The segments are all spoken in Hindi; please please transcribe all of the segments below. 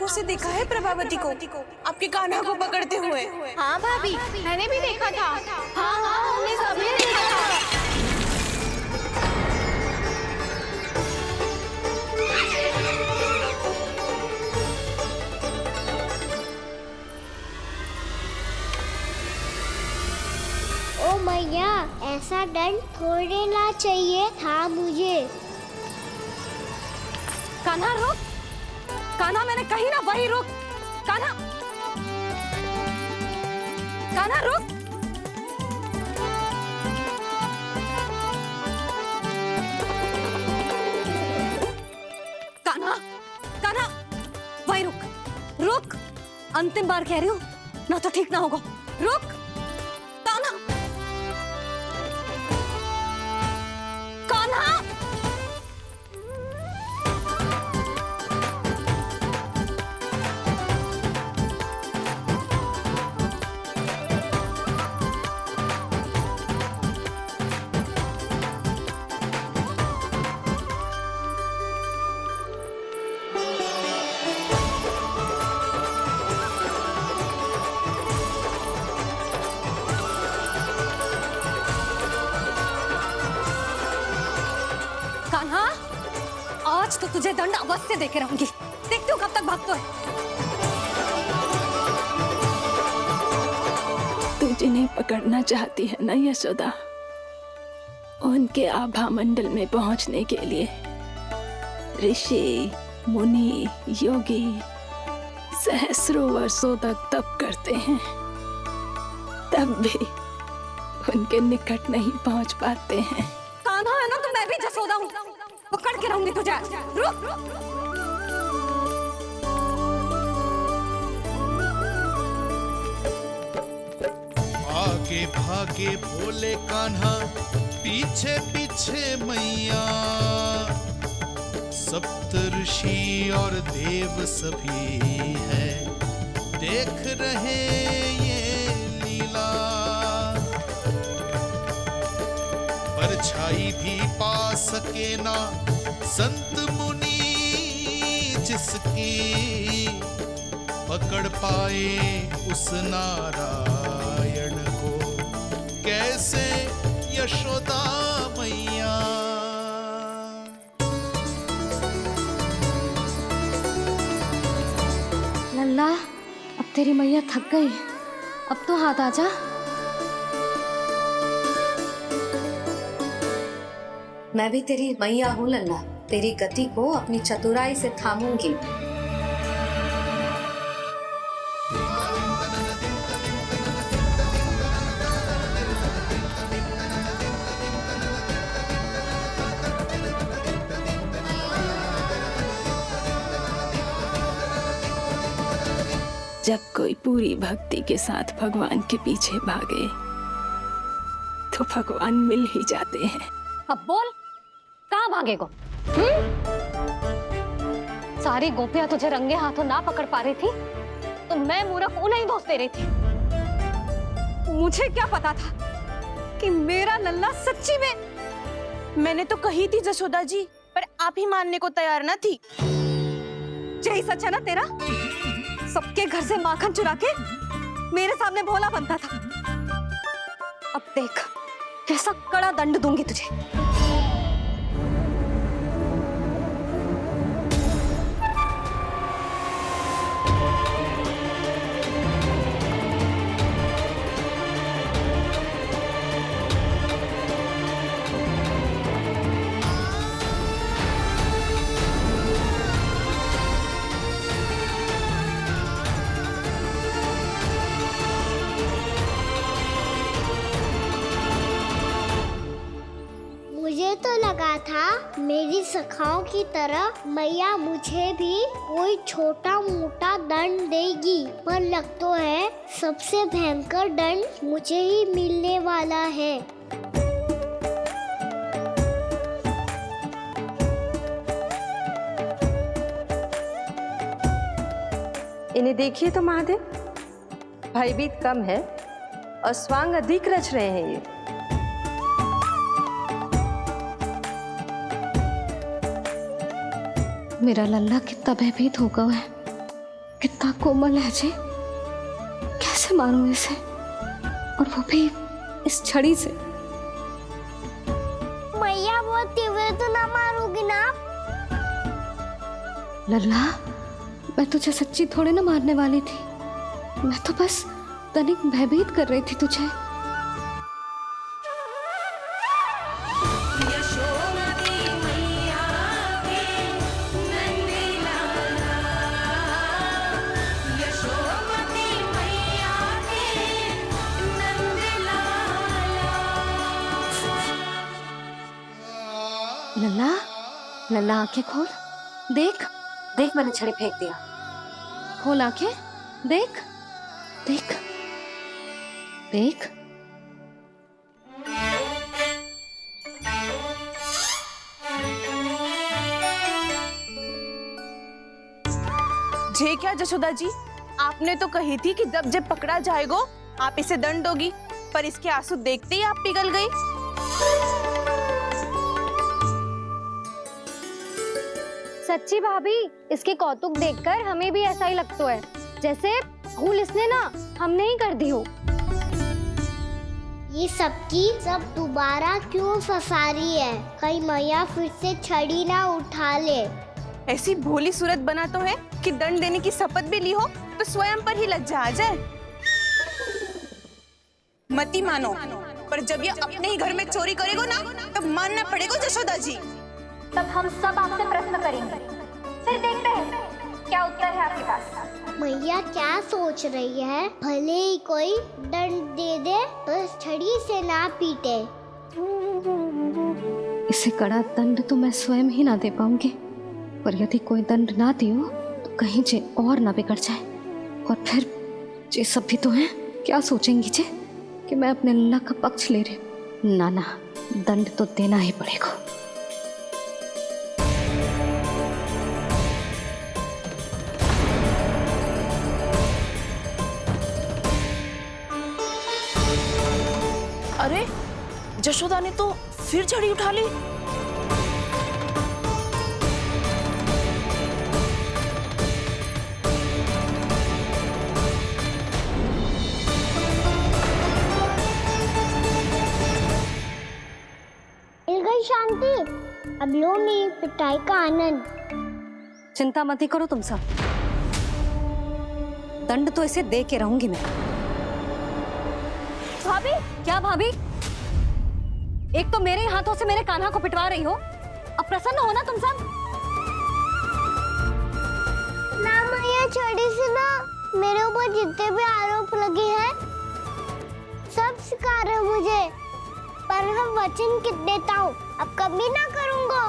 से देखा है प्रभावती को आपके कान्हा को पकड़ते हुए। हाँ भाभी, मैंने भी देखा था। हाँ हाँ, हमने सबने देखा था। ओ मैया, ऐसा दंड थोड़े ना चाहिए था मुझे। कान्हा रुक, कान्हा मैंने कही ना वही रुक। कान्हा, कान्हा रुक। कान्हा, कान्हा वही रुक, रुक। अंतिम बार कह रही हूँ, ना तो ठीक ना होगा। रुक कान्हा, कान्हा। कान्हा, आज तो तुझे दंड अवश्य देके रहूंगी। देखती हूँ कब तक भागता है। तू जिन्हें पकड़ना चाहती है ना यशोदा, उनके आभा मंडल में पहुंचने के लिए ऋषि, मुनि, योगी सहस्रों वर्षों तक तप करते हैं, तब भी उनके निकट नहीं पहुंच पाते हैं। कान्हा है ना, तो मैं भी जसोदा हूँ, पकड़ के रहूंगी तुझे। रुक। आगे भागे भोले कान्हा, पीछे पीछे मैया, सप्त ऋषि और देव सभी है देख रहे ये लीला। परछाई भी पा सके ना संत मुनि जिसकी, पकड़ पाए उस नारायण को कैसे यशोदा मैया। लल्ला, अब तेरी मैया थक गई, अब तो हाथ आजा। मैं भी तेरी मैया हूँ लल्ला, तेरी गति को अपनी चतुराई से थामूंगी। जब कोई पूरी भक्ति के साथ भगवान के पीछे भागे तो भगवान मिल ही जाते हैं। अब बोल, कहाँ भागेगा? सारी गोपियां तुझे रंगे हाथों ना पकड़ पा रही थी तो मैं मूर्ख उन्हें ही दोष दे रही थी। मुझे क्या पता था कि मेरा लल्ला सच्ची में। मैंने तो कही थी जसोदा जी, पर आप ही मानने को तैयार ना थी। यही सच है ना तेरा? सबके घर से माखन चुरा के मेरे सामने भोला बनता था। अब देख कैसा कड़ा दंड दूंगी तुझे। मुझे तो लगा था मेरी सखाओं की तरह मैया मुझे भी कोई छोटा मोटा दंड देगी, पर लग तो है सबसे भयंकर दंड मुझे ही मिलने वाला है। इन्हें देखिए तो महादेव, भयभीत कम है और स्वांग अधिक रच रहे हैं ये। मेरा लल्ला कितना भयभीत होगा है, कोमल है जी, कैसे मारूं इसे, और वो भी इस छड़ी से। मैया बहुत तीव्र तो ना मारोगी ना? लल्ला, मैं तुझे सच्ची थोड़े ना मारने वाली थी, मैं तो बस तनिक भयभीत कर रही थी तुझे। लल्ला, लल्ला आंखें खोल, देख देख मैंने छड़ी फेंक दिया। खोल आंखें, देख देख देख। जे क्या जशोदा जी, आपने तो कही थी कि जब पकड़ा जाएगा आप इसे दंड दोगी, पर इसके आंसू देखते ही आप पिघल गई। सच्ची भाभी, इसके कौतुक देखकर हमें भी ऐसा ही लगता है, जैसे भूल इसने ना हमने ही कर दी हो। ये सबकी सब दोबारा क्यों फंसा रही है? कहीं मैया फिर से छड़ी ना उठा ले। ऐसी भोली सूरत बना तो है कि दंड देने की शपथ भी ली हो तो स्वयं पर ही लज्जा आ जाए। मती मानो, पर जब ये अपने ही घर में चोरी करेगा ना, तब मानना पड़ेगा जशोदा जी। तब हम सब आपसे प्रश्न करेंगे, फिर देखते हैं क्या उत्तर है आपके पास। मैया क्या सोच रही है? भले ही कोई दंड दे दे, बस छड़ी से ना पीटे। इसे कड़ा दंड तो मैं स्वयं ही ना दे पाऊंगी, पर यदि कोई दंड ना दियो तो कहीं जे और ना बिगड़ जाए, और फिर जे सब भी तो हैं, क्या सोचेंगी जे कि मैं अपने लल्ला का पक्ष ले रही। ना ना, दंड तो देना ही पड़ेगा। अरे जशोदा ने तो फिर छड़ी उठा ली। मिल गई शांति, अब लो मेरी पिटाई का आनंद। चिंता मत ही करो तुम सब, दंड तो इसे दे के रहूंगी मैं। भाभी, क्या भाभी? एक तो मेरे हाथों से मेरे कान्हा को पिटवा रही हो, अब प्रसन्न हो ना तुम सब? ना मैया, छड़ी से ना मेरे ऊपर जितने भी आरोप लगे हैं सब स्वीकार है मुझे, पर हम वचन कित देता हूँ, अब कभी ना करूँगा।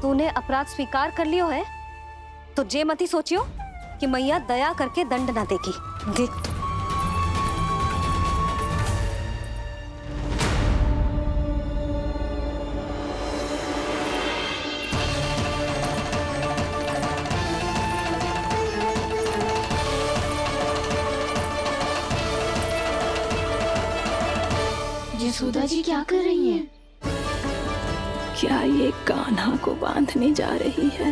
तूने अपराध स्वीकार कर लियो है तो जे मत ही सोचियो कि मैया दया करके दंड ना देगी। देख यशोदा जी क्या कर रही हैं? क्या ये कान्हा को बांधने जा रही है?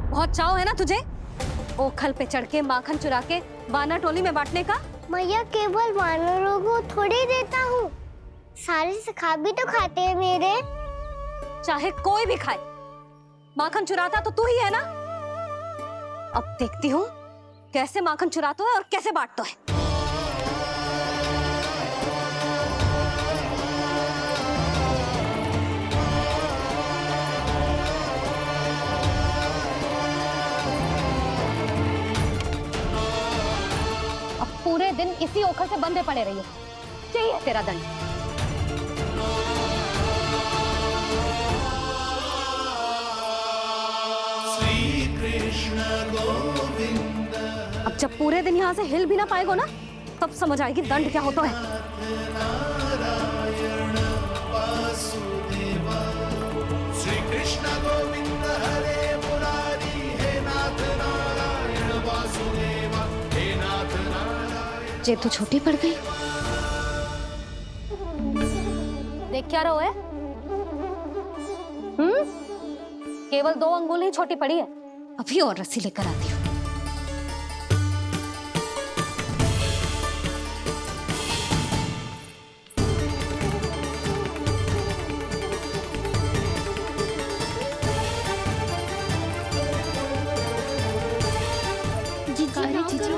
बहुत चाव है ना तुझे ओखल पे चढ़ के माखन चुरा के वानर टोली में बांटने का? मैया, केवल वानरों को थोड़ी देता हूँ, सारे सखा भी तो खाते हैं मेरे। चाहे कोई भी खाए, माखन चुराता तो तू ही है ना। अब देखती हूँ कैसे माखन चुराता है और कैसे बांटता है। अब पूरे दिन इसी ओखल से बंधे पड़े रहिए, चाहिए तेरा दंड। अब जब पूरे दिन यहाँ से हिल भी ना पाएगो ना, तब समझ आएगी दंड क्या होता है। श्री कृष्ण गोविंद हरे मुरारी, हे नाथ नारायण वासुदेव, हे नाथ नारायण। जे तो छोटी पड़ गई। देख क्या रहो है, केवल 2 अंगुल ही छोटी पड़ी है। अभी और रस्सी लेकर आती हूँ।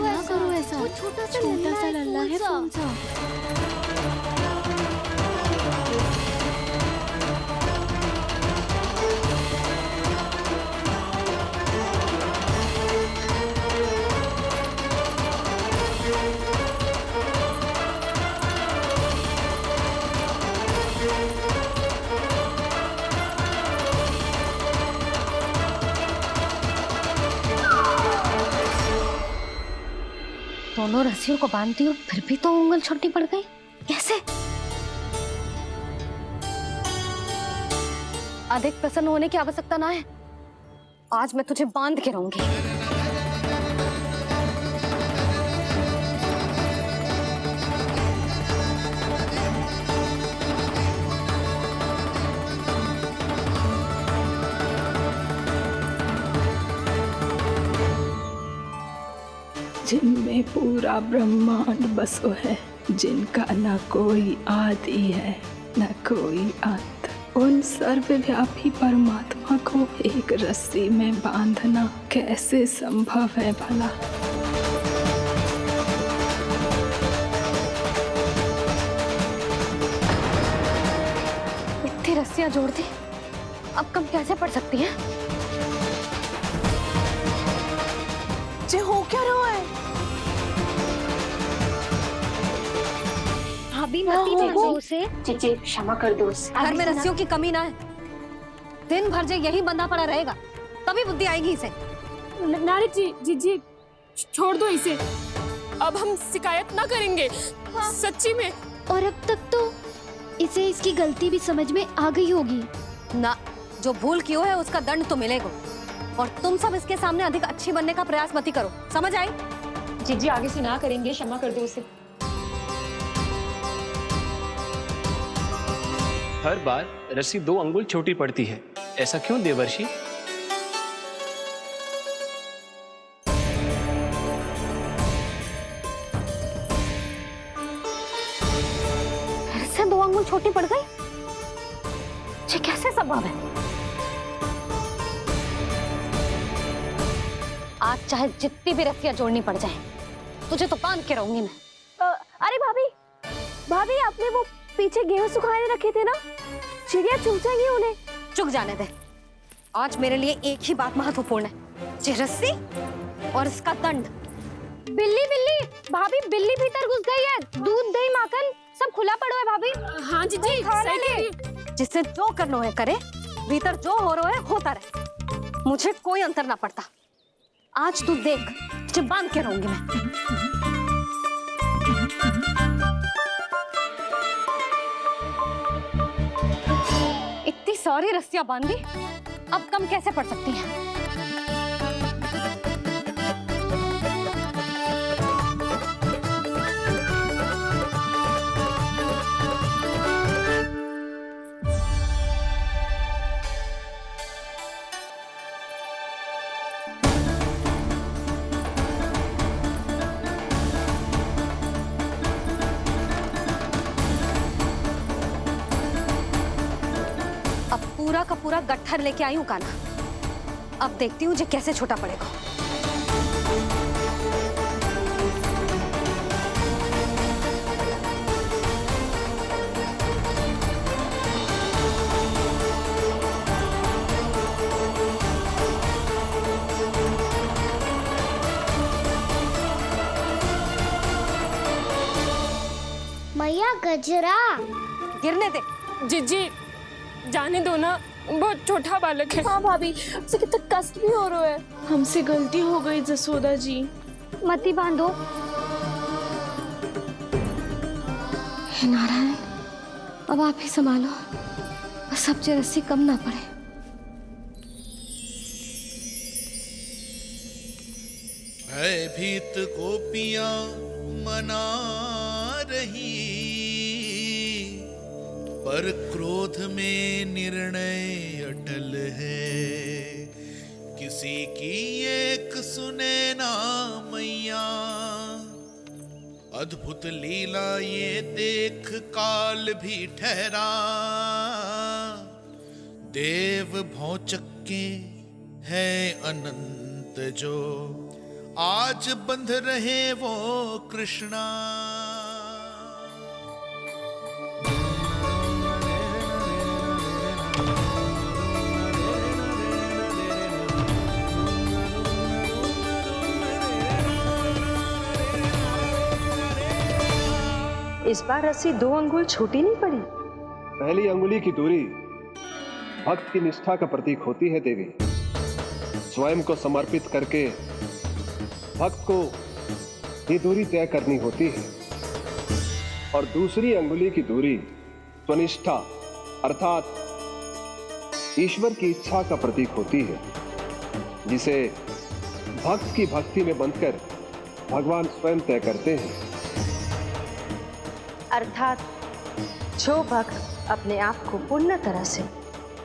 ना करो ऐसा, छोटा सा लल्ला है कौन सा? दोनों रस्सियों को बांधती हूँ, फिर भी तो उंगल छोटी पड़ गई। कैसे? अधिक प्रसन्न होने की आवश्यकता ना है। आज मैं तुझे बांध के रहूंगी। जिनमें पूरा ब्रह्मांड बसो है, जिनका न कोई आदि है न कोई अंत, उन सर्वव्यापी परमात्मा को एक रस्सी में बांधना कैसे संभव है भला? इतनी रस्सियां जोड़ दी, अब कम कैसे पड़ सकती हैं? जे हो क्या रहा है? भाभी मती देखो उसे। जी क्षमा कर दो उसे। घर में रस्सियों की कमी ना है। दिन भर जे यही बंधा पड़ा रहेगा, तभी बुद्धि आएगी इसे। नारी जी छोड़ दो इसे। अब हम शिकायत ना करेंगे। सच्ची में। और अब तक तो इसे इसकी गलती भी समझ में आ गई होगी ना। जो भूल की हो है उसका दंड तो मिलेगा। और तुम सब इसके सामने अधिक अच्छी बनने का प्रयास मत करो, समझ आई? जी आगे से ना करेंगे, क्षमा कर दो उसे। हर बार रस्सी 2 अंगुल छोटी पड़ती है, ऐसा क्यों देवर्षि? फिर से 2 अंगुल छोटी पड़ गई? ये कैसे संभव है? आज चाहे जितनी भी रस्सियां जोड़नी पड़ जाए, तुझे तो बांध के रहूंगी मैं। अरे भाभी आपने वो पीछे गेहूं सुखाने रखे थे ना, चिड़िया चुग जाएंगी उन्हें। चुक जाने दे। आज मेरे लिए एक ही बात महत्वपूर्ण है, ये रस्सी और इसका दंड। बिल्ली भाभी, बिल्ली भीतर घुस गई है। दूध दही माखन सब खुला पड़ा है भाभी। हाँ जी सही कह रही है। जिससे जो करना है करे, भीतर जो हो रहा है होता रहे, मुझे कोई अंतर ना पड़ता। आज तू देख, तुझे बांध के रहूंगी मैं। इतनी सारी रस्सियां बांधी, अब कम कैसे पड़ सकती हैं? पूरा का पूरा गट्ठर लेके आई हूँ कान्हा। अब देखती हूँ जे कैसे छोटा पड़ेगा। मैया गजरा गिरने दे। जी जाने दो ना, बहुत छोटा बालक है। हाँ भाभी, उसे कितना कष्ट भी हो रहा है। हमसे गलती हो गई जसोदा जी। मती बांधो। हे नारायण, अब आप ही संभालो, बस अब जे रस्सी कम ना पड़े। भयभीत गोपियां मना रही, पर क्रोध में निर्णय अटल है, किसी की एक सुने ना मैया। अद्भुत लीला ये देख काल भी ठहरा, देव भौचक्के है अनंत जो, आज बंध रहे वो कृष्णा। इस बार रस्सी 2 अंगुल छोटी नहीं पड़ी। पहली अंगुली की दूरी भक्त की निष्ठा का प्रतीक होती है देवी। स्वयं को समर्पित करके भक्त को ये दूरी तय करनी होती है। और दूसरी अंगुली की दूरी स्वनिष्ठा अर्थात ईश्वर की इच्छा का प्रतीक होती है, जिसे भक्त की भक्ति में बंधकर भगवान स्वयं तय करते हैं। अर्थात जो भक्त अपने आप को पूर्ण तरह से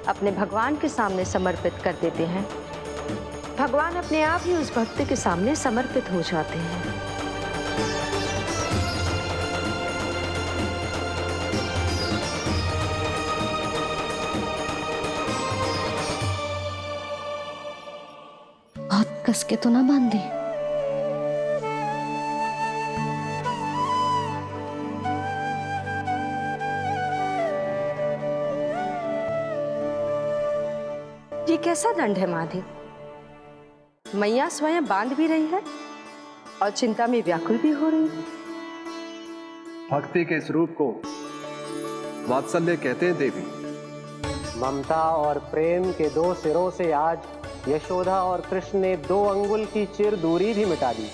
अपने भगवान के सामने समर्पित कर देते हैं, भगवान अपने आप ही उस भक्त के सामने समर्पित हो जाते हैं। बहुत कस के तो ना बांधे। ये कैसा दंड है महादेव? मैया स्वयं बांध भी रही है और चिंता में व्याकुल भी हो रही है। भक्ति के स्वरूप को वात्सल्य कहते हैं देवी। ममता और प्रेम के 2 सिरों से आज यशोदा और कृष्ण ने 2 अंगुल की चिर दूरी भी मिटा दी।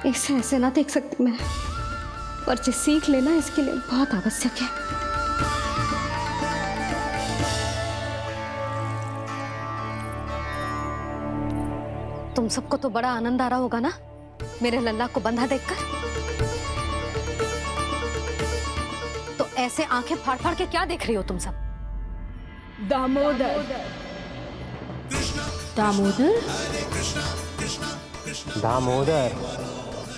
इसे ऐसे ना देख सकती मैं, पर जो सीख लेना इसके लिए बहुत आवश्यक है। तुम सबको तो बड़ा आनंद आ रहा होगा ना मेरे लल्ला को बंधा देखकर। तो ऐसे आंखें फाड़ फाड़ के क्या देख रही हो तुम सब? दामोदर दामोदर दामोदर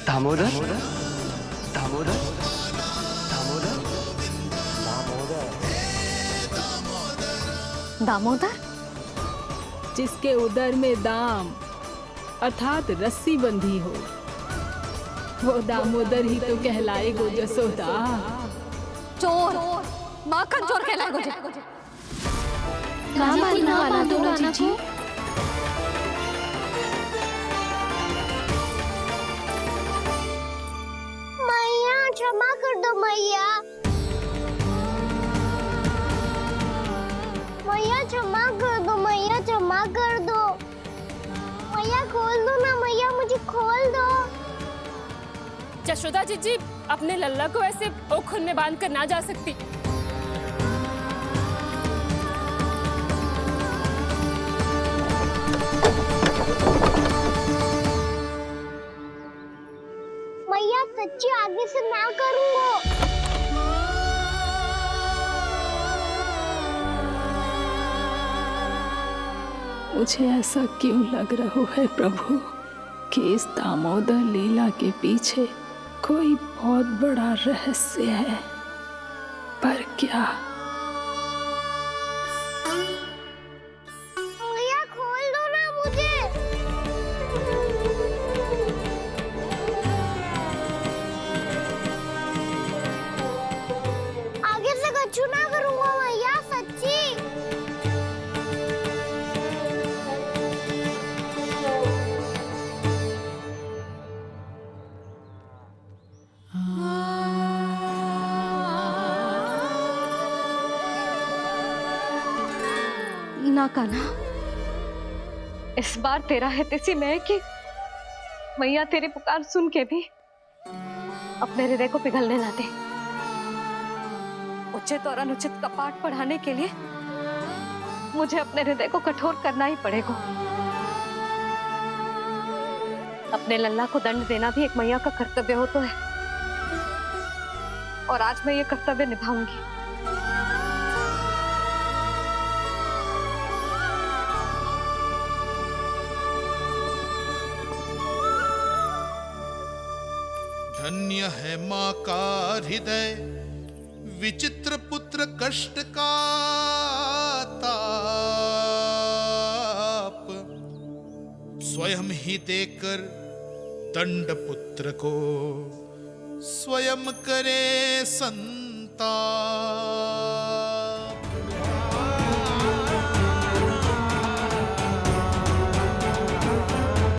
दामोदर दामोदर दामोदर, जिसके उदर में दाम अर्थात रस्सी बंधी हो, वो दामोदर ही तो कहलाएगो जसोदा। चोर, माखन चोर कहलाएगो जे। ना मारना वाला दो जीजी। मैया क्षमा कर दो मैया। मैया क्षमा कर दो, मैया क्षमा कर दो। मैया खोल दो ना मैया, मुझे खोल दो। यशोदा जीजी अपने लल्ला को ऐसे ओखुन में बांध कर ना जा सकती। मैया सच्ची आगे से ना करूंगा। मुझे ऐसा क्यों लग रहा है प्रभु कि इस दामोदर लीला के पीछे कोई बहुत बड़ा रहस्य है, पर क्या? मैया खोल दो ना मुझे। आगे से कछु ना करूंगा मैया, सच्ची। ना कान्हा, इस बार तेरा है तेसी में कि मैया तेरी पुकार सुन के भी अपने हृदय को पिघलने ना दे। उचित और अनुचित का पाठ पढ़ाने के लिए मुझे अपने हृदय को कठोर करना ही पड़ेगा। अपने लल्ला को दंड देना भी एक मैया का कर्तव्य हो तो है, और आज मैं ये कर्तव्य निभाऊंगी। धन्य है माँ का हृदय, विचित्र पुत्र कष्ट का ताप, स्वयं ही देकर दंड पुत्र को स्वयं करे संताप।